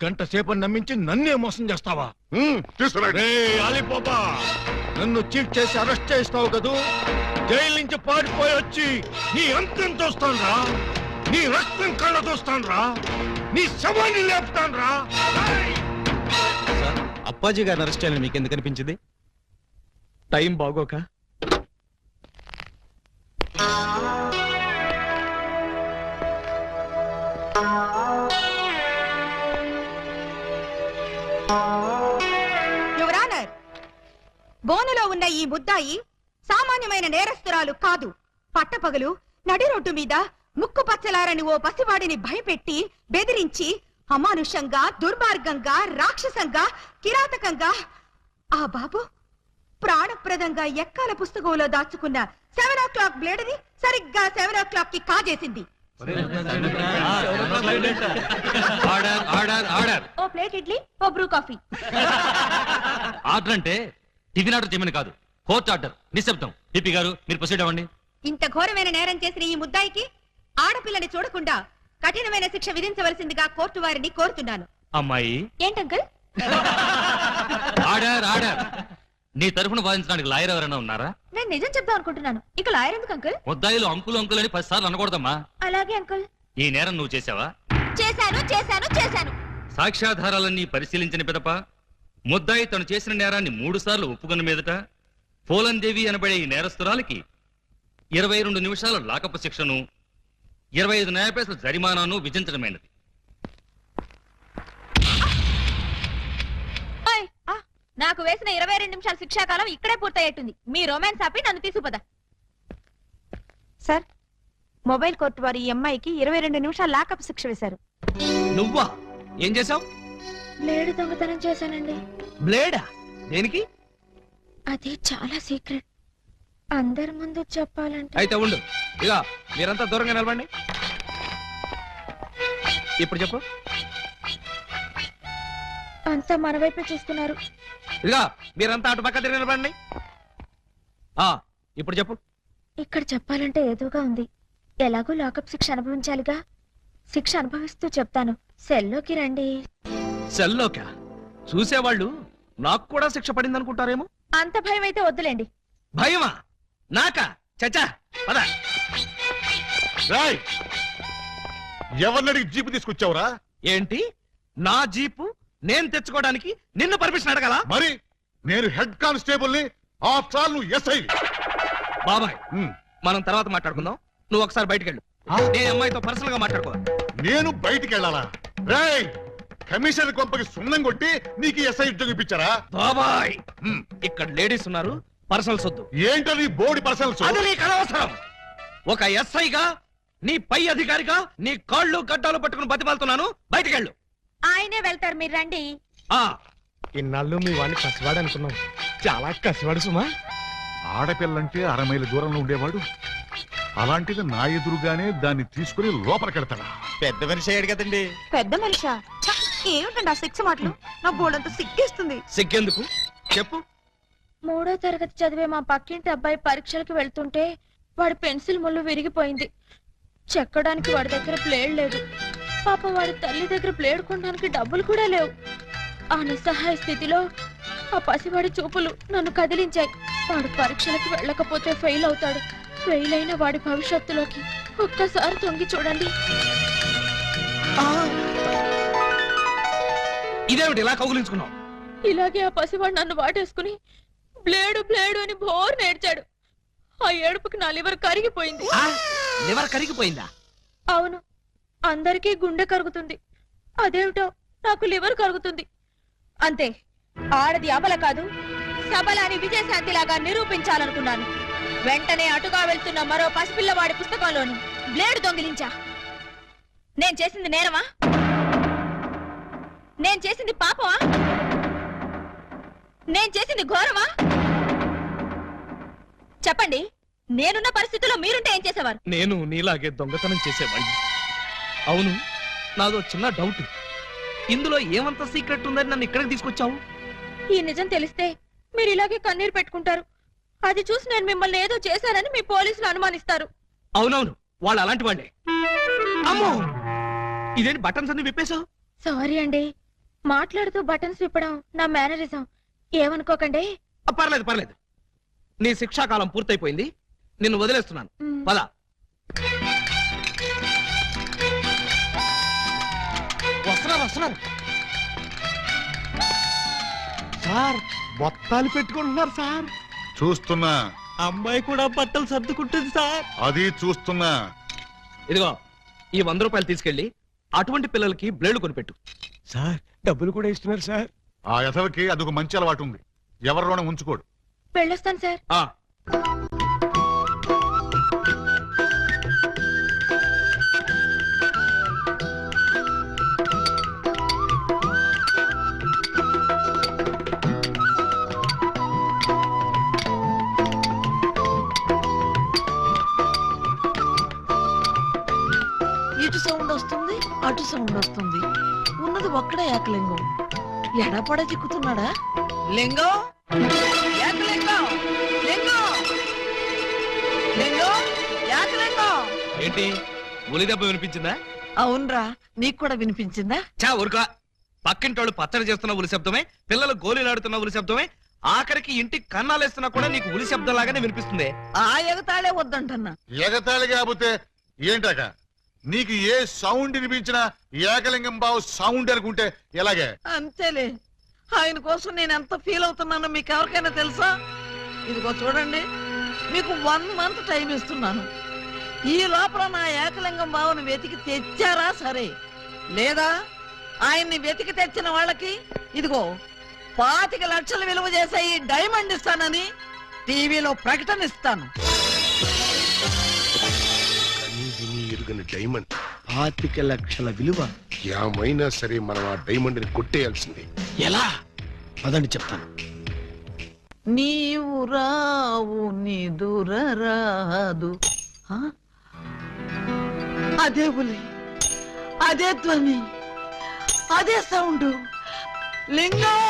గంట సేపని నమ్మించి నన్నే మోసం చేస్తావా? అలీబాబా, నన్ను చీట్ చేసి అరెస్ట్ చేస్తావు కదూ? జైలు నుంచి పారిపోయి వచ్చి నీ అంతం చూస్తాను రా, నీ రక్తం కళ్ళ చూస్తాను రా, నీ శవాన్ని లేపుతాను రా. అప్పాజీ గారిని అరెస్ట్ చేయాలని మీకు ఎందుకు అనిపించింది? టైం బాగోక. యువరానర్, బోనులో ఉన్న ఈ ముద్దాయి సామాన్యమైన నేరస్తురాలు కాదు. పట్టపగలు నడి రోడ్డు మీద ముక్కు పచ్చలారని ఓ పసివాడిని భయపెట్టి బెదిరించి అమానుషంగా, దుర్మార్గంగా, రాక్షసంగా, కిరాతకంగా ఆ బాబు ప్రాణప్రదంగా ఎక్కాల పుస్తకంలో దాచుకున్న 7 o'clock బ్లేడ్ ని సరిగ్గా 7 o'clock కి కాజేసింది. ఓ ప్లేట్ ఇడ్లీ, ఓ బ్రూ కాఫీ. ఆర్డర్ అంటే టిఫిన్ ఆర్డర్ చేయమని కాదు, కోర్ట్ ఆర్డర్. నిశ్శబ్దం. పిపి గారు, మీరు ప్రొసీడ్ అవ్వండి. ఇంత ఘోరమైన నేరం చేసిన ఈ ముద్దాయికి ఆడపిల్లని చూడకుండా కఠినమైన శిక్ష విధించవలసిందిగా కోర్టు వారిని కోరుతున్నాను. అమ్మాయి, ఏంటంకల్? Order order. నీ తరఫున వాదించడానికి లాయర్ ఎవరైనా ఉన్నారా? నేను నిజం చెప్దాం అనుకుంటున్నాను. ఇక లాయర్ ఎందుకు అంకుల్? ముద్దాయిలు అంకులు అంకుల్ అని 10 సార్లు అనకూడదమ్మా. అలాగే అంకుల్. ఈ నేరం నువ్వు చేసావా? చేశాను. సాక్ష్యాధారాలన్నీ పరిశీలించిన పిదప ముద్దాయి తను చేసిన నేరాన్ని 3 సార్లు ఒప్పుకున్న మీదట పోలందేవి అనబడే ఈ నేరస్తురాలికి 22 నిమిషాల లాకపు శిక్షను 25 న్యాయ పైసల జరిమానాను విధించడమైనది. నాకు వేసిన 22 నిమిషాల శిక్షాకాలం ఇక్కడే పూర్తయ్యేట్టుంది. మీ రొమాన్స్ ఆపి నన్ను తీసుకుపద. సార్, మొబైల్ కోర్టు వారు ఈ అమ్మాయికి 22 నిమిషాలు లాకప్ శిక్ష వేశారు. నువ్వా? ఏం చేసావు? బ్లేడ్ దొంగతనం చేశానండి. బ్లేడా? దేనికి? అది చాలా సీక్రెట్, అందరి ముందు చెప్పాలంటే. అయితే ఉండు, ఇక మీరంతా దూరంగా నిలబండి. ఇప్పుడు చెప్పు. అంతా మన వైపే చూస్తున్నారు. ఇక మీరంతా అటు పక్క తిరిగి నిలబండి. ఇప్పుడు చెప్పు. ఇక్కడ చెప్పాలంటే ఏదోగా ఉంది. ఎలాగో లాకప్ శిక్ష అనుభవించాలిగా. శిక్ష అనుభవిస్తూ చెప్తాను. సెల్లోకి రండి. సెల్లోకా? చూసేవాళ్ళు నాకు కూడా శిక్ష పడింది అనుకుంటారేమో. అంత భయం అయితే వద్దులేండి. భయమా? నాకా? చచ్చా, పద. రాయ్, ఎవరినడికి జీపు తీసుకొచ్చావురా? ఏంటి? నా జీపు నేను తెచ్చుకోవడానికి నిన్ను పర్మిషన్ అడగాల? మరి నేను హెడ్ కానిస్టేబుల్ ని, ఆఫ్టర్ ఆల్ నువ్వు ఎస్ఐ. బాబాయ్, మనం తర్వాత మాట్లాడుకుందాం. నువ్వు ఒకసారి బయటికి వెళ్ళు. నేను అమ్మాయితో పర్సనల్ గా మాట్లాడుకో. నేను బయటికి వెళ్ళాలా? రేయ్, కమిషనర్ కొంపకి సున్నం కొట్టి నీకు ఎస్ఐ ఉద్యోగం ఇప్పించారా? బాబాయ్, ఇక్కడ లేడీస్ ఉన్నారు, పర్సనల్స్ వద్దు. ఏంటని బోర్డు పర్సనల్స్? అది నీకు అనవసరం. ఒక ఎస్ఐగా, నీ పై అధికారిగా నీ కాళ్ళు గడ్డాలు పట్టుకుని బతిమాలుతున్నాను. బయటికి వెళ్ళు. ఆయనే వెళ్తారు, మీరు రండి. ఇన్నాళ్ళు మీ వాడిని కసివాడు అనుకున్నాం, చాలా కసివాడు సుమా. ఆడపిల్లంటే 6 మైళ్ళ దూరంలో ఉండేవాడు, అలాంటిది నా ఎదురుగానే దాన్ని తీసుకుని లోపలికెడతాడా? పెద్ద మనిషి అయ్యాడు కదండి. పెద్ద మనిషా? ఏమిటండి ఆ శిక్ష మాటలు? నా బోర్డంతా సిగ్గేస్తుంది. సిగ్గెందుకు చెప్పు. 3వ తరగతి చదివే మా పక్కింటి అబ్బాయి పరీక్షలకు వెళ్తుంటే వాడి పెన్సిల్ ముళ్ళు విరిగిపోయింది. చెక్కడానికి వాడి దగ్గర ప్లేడ్ లేదు. పాప వాడి తల్లి దగ్గర ప్లేడ్ కొనడానికి డబ్బులు కూడా లేవు. ఆ నిస్సహాయ స్థితిలో ఆ పసివాడి చూపులు నన్ను కదిలించాయి. వాడు పరీక్షలకు వెళ్ళకపోతే ఫెయిల్ అవుతాడు. ఫెయిల్ అయిన వాడి భవిష్యత్తులోకి ఒక్కసారి తొంగి చూడండి. ఇదేమిటి ఇలా కౌగులించుకున్నావు? ఇలాగే ఆ పసివాడు నన్ను వాటేసుకుని బ్లేడు బ్లేడు అని బోర్ నేర్చాడు. ఆ ఏడుపుకి నా లివర్ కరిగిపోయింది. లివర్ కరిగిపోయిందా? అవును, అందరికీ గుండె కరుగుతుంది, అదేమిటో నాకు లివర్ కరుగుతుంది. అంతే, ఆడది అబల కాదు, సబల అని విజయశాంతిలాగా నిరూపించాలనుకున్నాను. వెంటనే అటుగా వెళ్తున్న మరో పసిపిల్లవాడి పుస్తకంలోని బ్లేడ్ దొంగిలించా. నేను చేసింది నేరమా? నేను చేసింది పాపమా? నేను చేసింది ఘోరమా? చెప్పండి, నేనున్న పరిస్థితుల్లో మీరుంటే ఏం చేసేవారు? నేను నీలాగే దొంగతనం చేసేవాడిని. అవును, నాదో చిన్న డౌట్. ఇందులో ఏమంత సీక్రెట్ ఉందని నన్ను ఇక్కడికి తీసుకొచ్చావు? ఈ నిజం తెలిస్తే మీరు ఇలాగే కన్నీరు పెట్టుకుంటారు. అది చూసి నేను మిమ్మల్ని ఏదో చేశానని మీ పోలీసులు అనుమానిస్తారు. అవునవును, వాళ్ళు అలాంటి వాళ్ళే. అమ్మో, ఇదేంటి బటన్స్ అన్ని విప్పేశావు? సారీ అండి, మాట్లాడుతూ బటన్స్ విప్పడం నా మేనరిజం, ఏమనుకోకండి. పర్లేదు పర్లేదు, నీ శిక్షాకాలం పూర్తయిపోయింది, నిన్ను వదిలేస్తున్నాను. పద. వస్తున్నారు. సార్, బొత్తాలు పెట్టుకుంటున్నారు సార్. చూస్తున్నా. అమ్మాయి కూడా బట్టలు సర్దుకుంటుంది సార్. అది చూస్తున్నా. ఇదిగో, ఈ 100 రూపాయలు తీసుకెళ్లి అటువంటి పిల్లలకి బ్లేడ్ కొనిపెట్టు. సార్, డబ్బులు కూడా ఇస్తున్నారు సార్. ఆ యథవకి అదొక మంచి అలవాటు ఉంది, ఎవరిలోనే ఉంచుకోడు. వెళ్ళొస్తాను సార్. ఇటు సౌండ్ వస్తుంది, అటు సౌండ్ వస్తుంది. ఉన్నది ఒక్కడే ఏకలింగం. ఎడపడ చిక్కుతున్నాడా? లింగం, ఏకలింగం, లింగం, లింగం, ఏకలింగం. ఏంటి, ఉలి దెబ్బ వినిపించిందా? అవునరా, నీకు కూడా వినిపించిందా? చా ఊరుకా. పక్కింటోళ్ళు పచ్చడి చేస్తున్న ఉలి శబ్దమే, పిల్లలు గోళీలాడుతున్న ఉలి శబ్దమే, ఆఖరికి ఇంటి కన్నాలేస్తున్నా కూడా నీకు ఉలి శబ్దం లాగానే వినిపిస్తుంది. ఆ ఎగతాళే వద్దంటన్నా. ఎగతాళి కాకపోతే ఏంటాక? నీకు ఏ సౌండ్ వినిపించినా ఏకలింగం బావు సౌండ్ అనుకుంటే ఎలాగే? అంతేలే, ఆయన కోసం నేను ఎంత ఫీల్ అవుతున్నానో మీకు ఎవరికైనా తెలుసా? ఇదిగో చూడండి, మీకు 1 మంత్ టైం ఇస్తున్నాను. ఈ లోపల నా ఏకలింగం బావును వెతికి తెచ్చారా సరే, లేదా ఆయన్ని వెతికి తెచ్చిన వాళ్ళకి ఇదిగో 25 లక్షలు విలువ చేసే ఈ డైమండ్ ఇస్తానని టీవీలో ప్రకటన ఇస్తాను. నీ ఎరుగని డైమండ్ 25 లక్షల విలువ. ఏమైనా సరే మనం ఆ డైమండ్ ని కొట్టేయాల్సిందే. ఎలా? పదండి చెప్తాను. నీవు రావు నిదురరాదు. ఆ? అదే బులి, అదే ధ్వని, అదే సౌండ్. లింగం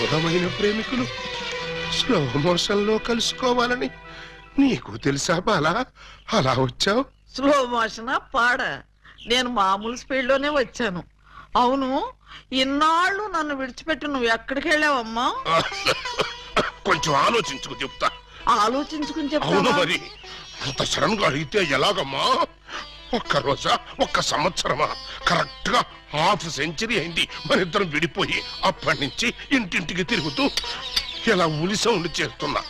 ఘోరమైన ప్రేమికులు స్లో మోషన్ లో కలుసుకోవాలని నీకు తెలుసా బాలా? అలా వచ్చావు. స్లో మోషన్ పాడ. నేను మామూలు స్పీడ్ లోనే వచ్చాను. అవును, ఇన్నాళ్ళు నన్ను విడిచిపెట్టి నువ్వు ఎక్కడికి వెళ్ళావమ్మా? కొంచెం ఆలోచించుకు చెప్తా. ఆలోచించుకుని అవును చెప్తావా? మరి అంత సడన్ గా అడిగితే ఎలాగమ్మా? ఒక్క రోజా, ఒక్క సంవత్సరమా? కరెక్ట్ గా హాఫ్ సెంచరీ అయింది మన ఇద్దరం విడిపోయి. అప్పటి నుంచి ఇంటింటికి తిరుగుతూ ఇలా ఉలి సౌండ్ చేస్తున్నా.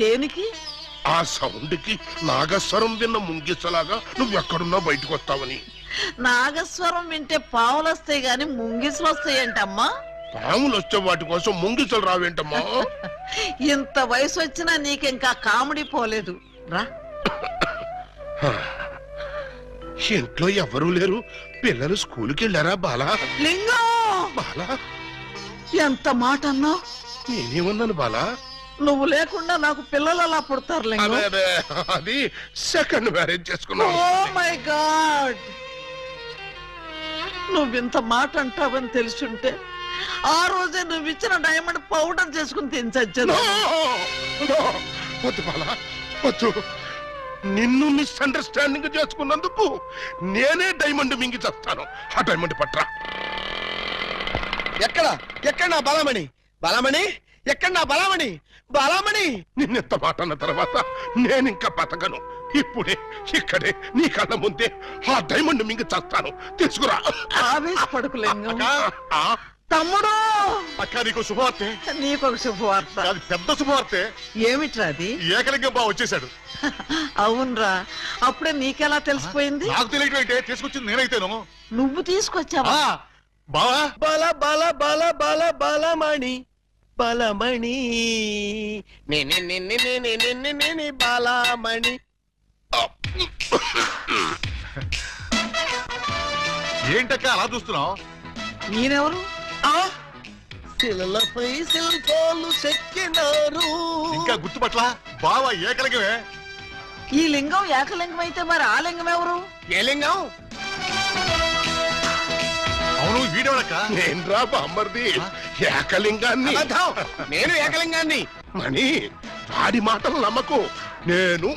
దేనికి? ఆ సౌండ్ కి నాగస్వరం విన్న ముంగిసలాగా నువ్వెక్కడున్నా బయటకు వస్తావని. నాగస్వరం వింటే పావులు వస్తాయి గాని ముంగిసులు వస్తాయంటమ్మా. పాములు వచ్చే వాటి కోసం ముంగిసలు రావేంటమ్మా? ఇంత వయసు వచ్చినా నీకింకా కామెడీ పోలేదు. రా. ఇంట్లో ఎవరూ లేరు. పిల్లలు స్కూల్కి వెళ్ళారా బాలా? లింగం, బాలా, ఎంత మాట అన్నావు? నేనేమన్నాను బాలా? నువ్వు లేకుండా నాకు పిల్లలు అలా పుడతారు లింగం. అదే అదే, అది సెకండ్ మ్యారేజ్ చేసుకున్నావు. ఓ మై గాడ్, నువ్వింత మాట అంటావని తెలుసుంటే ఆ రోజే నువ్వు ఇచ్చిన డైమండ్ పౌడర్ చేసుకుని తినచచ్చాను. వద్దు బాలా, వద్దు. నిన్ను మిస్అండర్స్టాండింగ్ చేసుకున్నందుకు నేనే డైమండ్ మింగి చేస్తాను. ఆ డైమండ్ పట్రా. ఎక్కడ ఎక్కడ నా బలమణి? బలమణి ఎక్కడ? నా బలమణి, బలమణి. నిన్నెంత మాట అన్న తర్వాత నేనింకా బతకను. ఇప్పుడే ఇక్కడే నీ కళ్ళ ముందే ఆ డైమండ్ మింగి చేస్తాను. తీసుకురా. ఆవేశపడకు లింగం. ఆ, తమ్ముడు, అక్క నీకు శుభవార్తె. నీకొక శుభవార్త. అది పెద్ద శుభవార్తె. ఏమిట్రా అది? ఏకలింగం బా వచ్చేసాడు. అవునరా, అప్పుడే నీకెలా తెలిసిపోయింది? నాకు తెలియటం అయితే తీసుకొచ్చింది నేనైతేను. నువ్వు తీసుకొచ్చావా? బావా, బల బల బల బల బలమణి, బలమణి, నేనే బలమణి. ఏంటక్క అలా చూస్తున్నావు? నేనెవరు? శిలలపై శిల్పాలు చెక్కినారు. ఇంకా గుర్తుపట్ల బావా ఏకలింగమే. ఈ లింగం ఏకలింగం అయితే మరి ఆ లింగం ఎవరు? ఏ లింగం? అవును, వీడెవడక్క? నేను రా బామ్మర్ది, ఏకలింగాన్ని. అబద్ధం, నేను ఏకలింగాన్ని. మణి, వాడి మాటలు నమ్మకు. నేను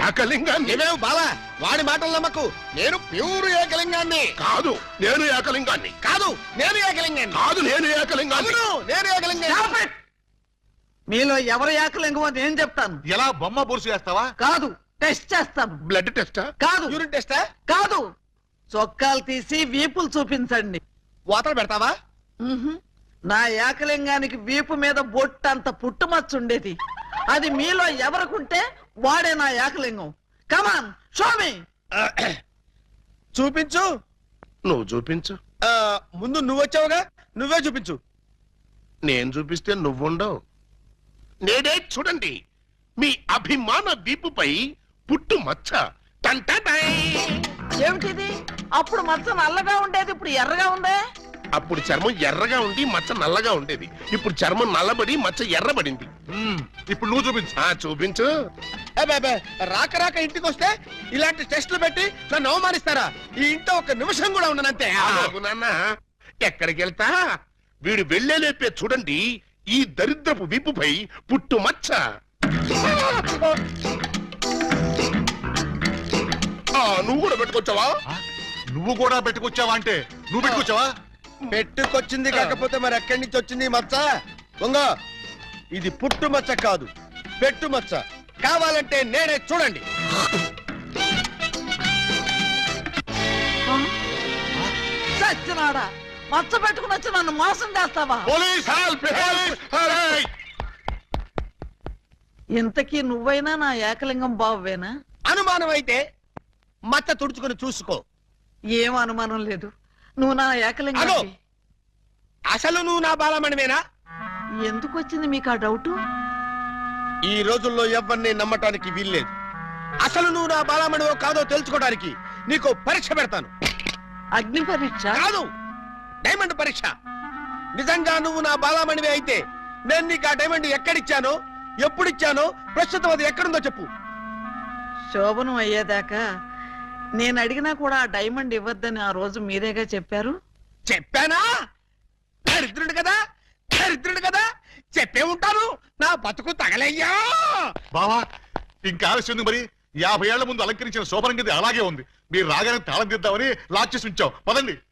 ఏకలింగాన్ని. ఏమేమి బాలా, వాడి మాటలు నమ్మకు. నేను ప్యూర్ ఏకలింగాన్ని. కాదు, నేను ఏకలింగాన్ని. కాదు, నేను ఏకలింగాన్ని. కాదు, నేను ఏకలింగాన్ని. అవును, నేను ఏకలింగాన్ని. మీలో ఎవరు ఏకలింగమో నేను చెప్తాను. ఎలా బొమ్మ బొరుసు వేస్తావా? కాదు, టెస్ట్ చేస్తాను. బ్లడ్ టెస్టా? కాదు, యూరిన్ టెస్టా? కాదు, చొక్కాలు తీసి వీపులు చూపించండి. వాతలు పెడతావా? నా ఏకలింగానికి వీపు మీద బొట్టంత పుట్టుమచ్చ ఉండేది. అది మీలో ఎవరికుంటే వాడే నా ఏకలింగం. కమాన్, షో మీ. చూపించు. నువ్వు చూపించు. ముందు నువ్వు వచ్చావుగా, నువ్వే చూపించు. నేను చూపిస్తే నువ్వుండవు. నేనే చూడండి, మీ అభిమాన వీపుపై పుట్టు మచ్చ. టంటటై. ఏమిటిది? అప్పుడు మచ్చ నల్లగా ఉండేది, ఇప్పుడు ఎర్రగా ఉందే. అప్పుడు చర్మం ఎర్రగా ఉండి మచ్చ నల్లగా ఉండేది. ఇప్పుడు చర్మం నల్లబడి మచ్చ ఎర్రబడింది. ఇప్పుడు నువ్వు చూపించు. చూపించు. అబ్బే, రాక రాక ఇంటికి వస్తే ఇలాంటి టెస్టులు పెట్టి నన్ను అవమానిస్తారా? ఈ ఇంట్లో ఒక నిమిషం కూడా ఉండనంతే. ఆగు నాన్న, ఎక్కడికి వెళ్తా? వీడు వెళ్ళేలేపే చూడండి, ఈ దరిద్రపు వీపుపై పుట్టు మచ్చ. నువ్వు కూడా పెట్టుకొచ్చావా? నువ్వు కూడా పెట్టుకొచ్చావా అంటే నువ్వు పెట్టుకొచ్చావా? పెట్టుకొచ్చింది కాకపోతే మరి ఎక్కడి నుంచి వచ్చింది ఈ మచ్చ? దొంగ, ఇది పుట్టు మచ్చ కాదు, పెట్టు మచ్చ. కావాలంటే నేనే చూడండి. సచ్చినాడా, మచ్చ పెట్టుకుని వచ్చి నన్ను మోసం చేస్తావా? Police help! ఇంతకీ నువ్వైనా నా ఏకలింగం బావేనా? అనుమానం అయితే మచ్చ తుడుచుకుని చూసుకో. ఏం అనుమానం లేదు నువ్వు నా ఏకలింగం. అగో! అసలు నువ్వు నా బాలమణివేనా? ఎందుకు వచ్చింది మీకు ఆ డౌట్? ఈ రోజుల్లో ఎవరిని నమ్మటానికి వీల్లేదు. అసలు నువ్వు నా బాలమణివో కాదో తెలుసుకోవడానికి నీకు పరీక్ష పెడతాను. అగ్ని పరీక్ష కాదు, డైమండ్ పరీక్ష. నిజంగా నువ్వు నా బాలమణివే అయితే నేను నీకు ఆ డైమండ్ ఎక్కడిచ్చానో, ఎప్పుడిచ్చానో, ప్రస్తుతం అది ఎక్కడుందో చెప్పు. శోభనం అయ్యేదాకా నేను అడిగినా కూడా ఆ డైమండ్ ఇవ్వద్దని ఆ రోజు మీరేగా చెప్పారు. చెప్పానా? దరిద్రుడు కదా, దరిద్రుడు కదా, చెప్పే ఉంటాను. నా బతుకు తగలయ్యా. బావా ఇంకా ఆలస్యం మరి 50 ఏళ్ల ముందు అలంకరించిన శోభనం గది అలాగే ఉంది. మీరు రాగానే తాళం తీద్దామని లాక్ చేసి ఉంచాం. పదండి.